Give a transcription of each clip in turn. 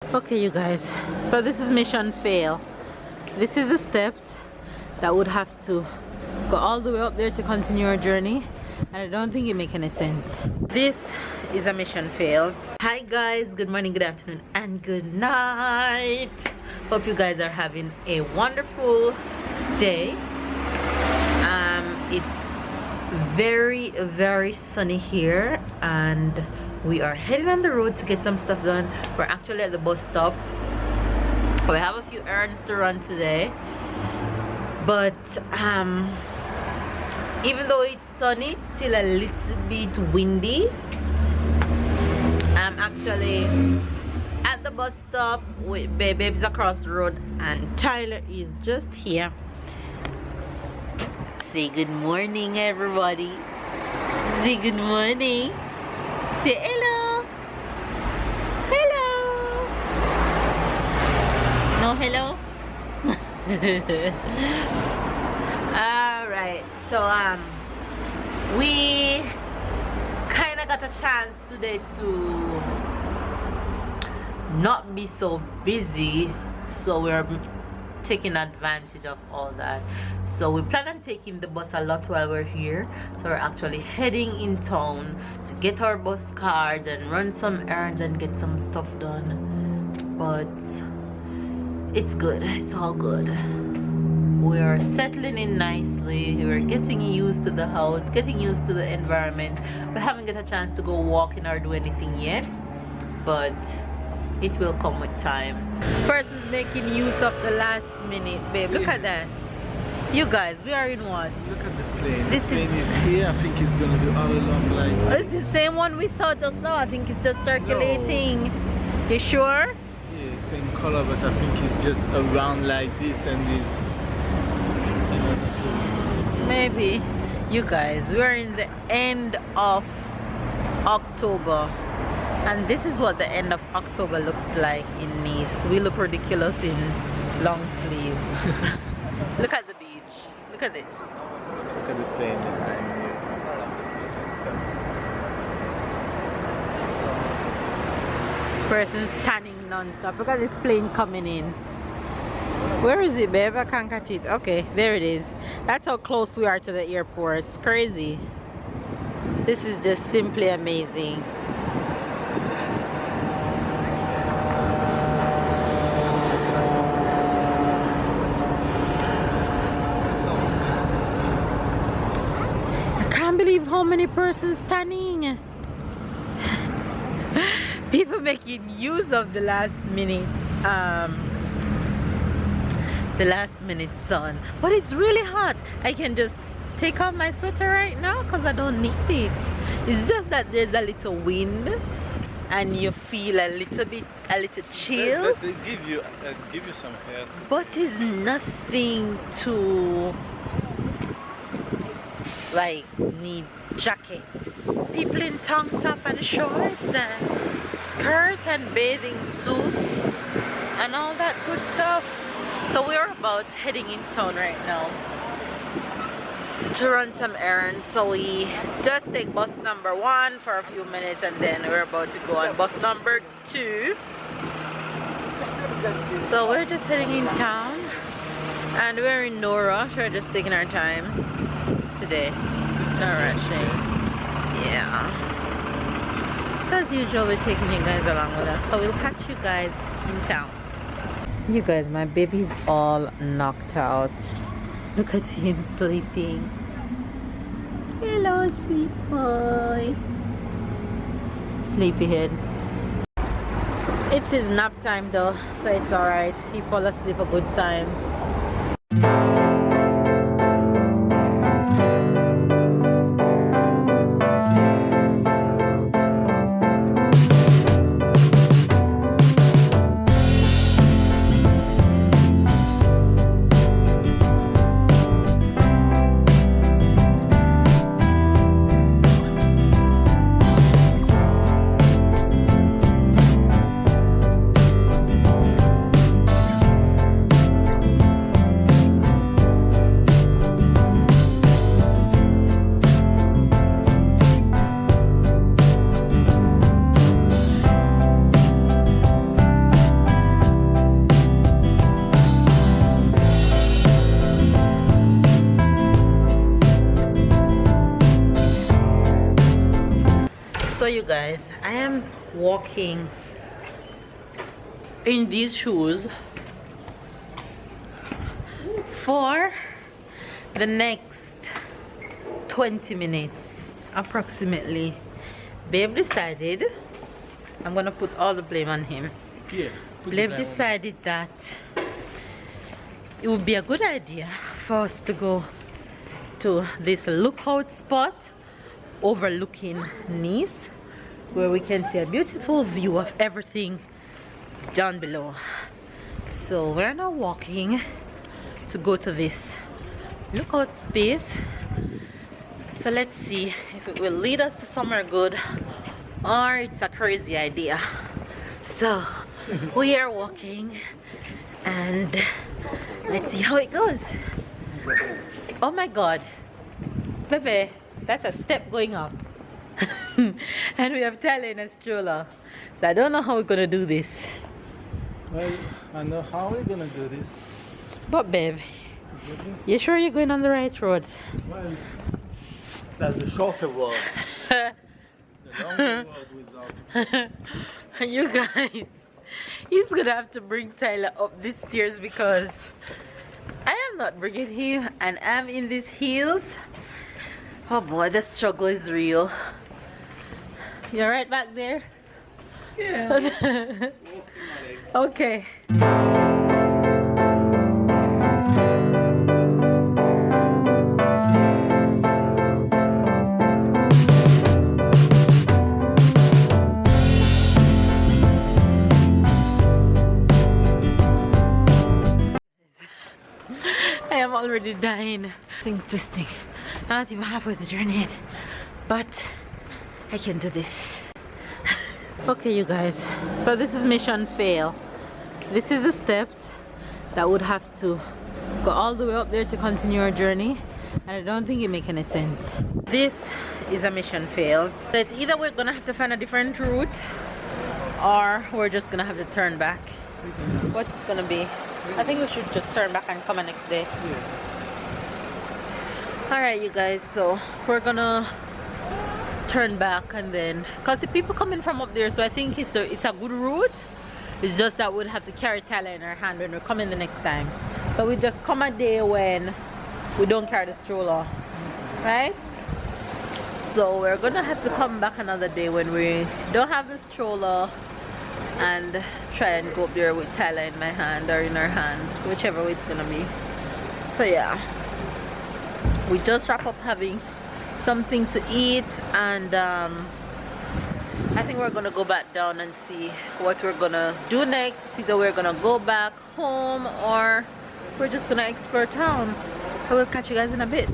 Okay, you guys, so this is mission fail. This is the steps that would have to go all the way up there to continue our journey, and I don't think it makes any sense. This is a mission fail. Hi guys, good morning, good afternoon, and good night. Hope you guys are having a wonderful day. It's very sunny here, and we are heading on the road to get some stuff done. We're actually at the bus stop. We have a few errands to run today, but even though it's sunny, it's still a little bit windy. I'm actually at the bus stop with Babe's across the road, and Tyler is just here. Say good morning, everybody. Say good morning. Say hello. Hello. No hello. All right. So we kind of got a chance today to not be so busy, so we're taking advantage of all that. So we plan on taking the bus a lot while we're here, so we're actually heading in town to get our bus cards and run some errands and get some stuff done. But it's good, it's all good. We're settling in nicely, we're getting used to the house, getting used to the environment. We haven't got a chance to go walking or do anything yet, but it will come with time. Person's making use of the last minute, babe. Look at that. You guys, we are in what? Look at the plane. This the plane is here. I think it's gonna do all along like. It's the same one we saw just now. I think it's just circulating. No. You sure? Yeah, same color, but I think it's just around like this and it's. Maybe. You guys, we are in the end of October. And this is what the end of October looks like in Nice. We look ridiculous in long sleeve. Look at the beach. Look at this. Look at the plane. Person's standing non-stop. Look at this plane coming in. Where is it, babe? I can't catch it. Okay, there it is. That's how close we are to the airport. It's crazy. This is just simply amazing. I can't believe how many persons standing. People making use of the last minute sun, but it's really hot. I can just take off my sweater right now because I don't need it. It's just that there's a little wind and you feel a little chill. They give you some hair. But it's nothing to like need jacket. People in tank top and shorts and skirt and bathing suit and all that good stuff. So we're about heading in town right now to run some errands. So we just take bus number 1 for a few minutes, and then we're about to go on bus number 2. So we're just heading in town, and we're in no rush. We're just taking our time today. Just not rushing. Yeah. So as usual, we're taking you guys along with us. So we'll catch you guys in town. You guys, my baby's all knocked out. Look at him sleeping. Hello, sweet boy. Sleepyhead. It's his nap time though, so it's alright. He fall asleep a good time. am walking in these shoes for the next 20 minutes approximately. Babe decided, I'm gonna put all the blame on him. Yeah. Babe decided that it would be a good idea for us to go to this lookout spot overlooking Nice, where we can see a beautiful view of everything down below. So we're now walking to go to this lookout space. So let's see if it will lead us to somewhere good or it's a crazy idea. So we are walking and let's see how it goes. Oh my god, Pepe, that's a step going up. And we have Tyler in a stroller. So I don't know how we're gonna do this. Well, I know how we're gonna do this. But babe, you sure you're going on the right road? Well, that's the shorter road. The longer road without. You guys, he's gonna have to bring Tyler up these stairs because I am not bringing him and I'm in these heels. Oh boy, the struggle is real. You're right back there? Yeah. Okay. I am already dying. Things twisting. I'm not even halfway the journey yet. But I can do this. Okay, you guys. So this is mission fail. This is the steps that would have to go all the way up there to continue our journey. And I don't think it makes any sense. This is a mission fail. So it's either we're gonna have to find a different route or we're just gonna have to turn back. What's it gonna be? I think we should just turn back and come the next day. Yeah. Alright you guys, so we're gonna turn back and then, because the people coming from up there, so I think it's a good route. It's just that we'll have to carry Tyler in our hand when we're coming the next time. So we just come a day when we don't carry the stroller, right? So we're gonna have to come back another day when we don't have the stroller and try and go up there with Tyler in my hand or in her hand, whichever way it's gonna be. So yeah, we just wrap up having something to eat and I think we're gonna go back down and see what we're gonna do next. It's either we're gonna go back home or we're just gonna explore town. So we'll catch you guys in a bit.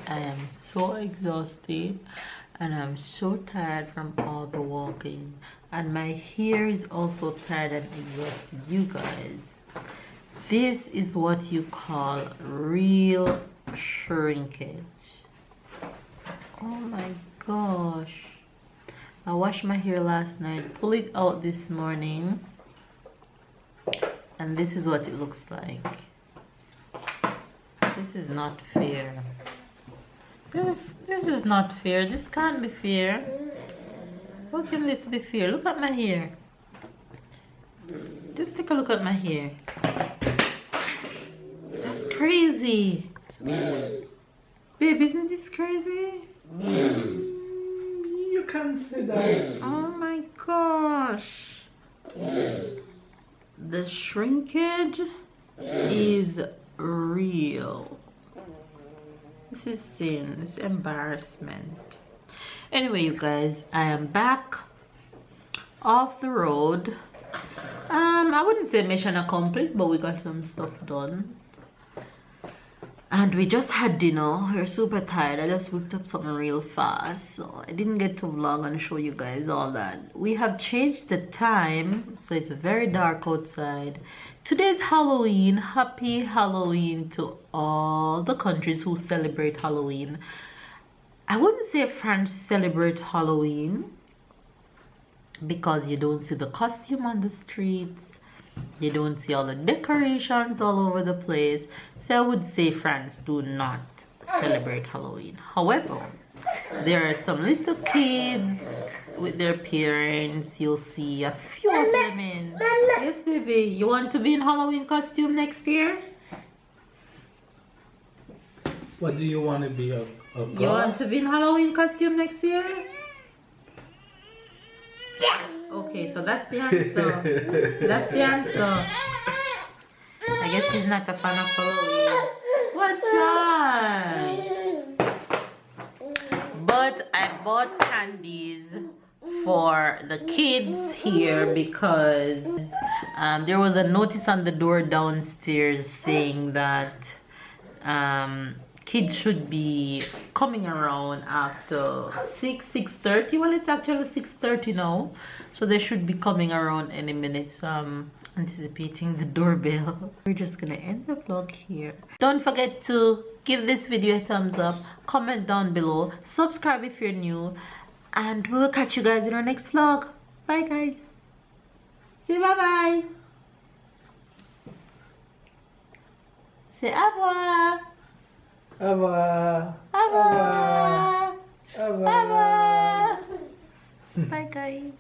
I am so exhausted and I'm so tired from all the walking, and my hair is also tired and exhausted. You guys, this is what you call real shrinkage. Oh my gosh, I washed my hair last night, pulled it out this morning, and this is what it looks like. This is not fair. This is not fair. This can't be fair. How can this be fair? Look at my hair. Just take a look at my hair. That's crazy. Babe, isn't this crazy? You can't say that. Oh my gosh. The shrinkage is real. This is sin. This is embarrassment. Anyway, you guys, I am back off the road. I wouldn't say mission accomplished, but we got some stuff done. And we just had dinner. We're super tired. I just whipped up something real fast, so I didn't get to vlog and show you guys all that. We have changed the time, so it's very dark outside. Today's Halloween. Happy Halloween to all the countries who celebrate Halloween. I wouldn't say France celebrates Halloween, because you don't see the costume on the streets, you don't see all the decorations all over the place. So I would say France do not celebrate Halloween. However, there are some little kids with their parents. You'll see a few of them in. Yes, baby. You want to be in Halloween costume next year? What do you want to be? A You want to be in Halloween costume next year? Okay, so that's the answer. That's the answer. I guess he's not a fan of Halloween. What's wrong? But I bought candies for the kids here because there was a notice on the door downstairs saying that kids should be coming around after 6:30. Well, it's actually 6:30 now, so they should be coming around any minute. So I'm anticipating the doorbell. We're just gonna end the vlog here. Don't forget to give this video a thumbs up, comment down below, subscribe if you're new, and we'll catch you guys in our next vlog. Bye guys. Say bye bye. Say au revoir. Au revoir. Au revoir. Au revoir. Bye guys.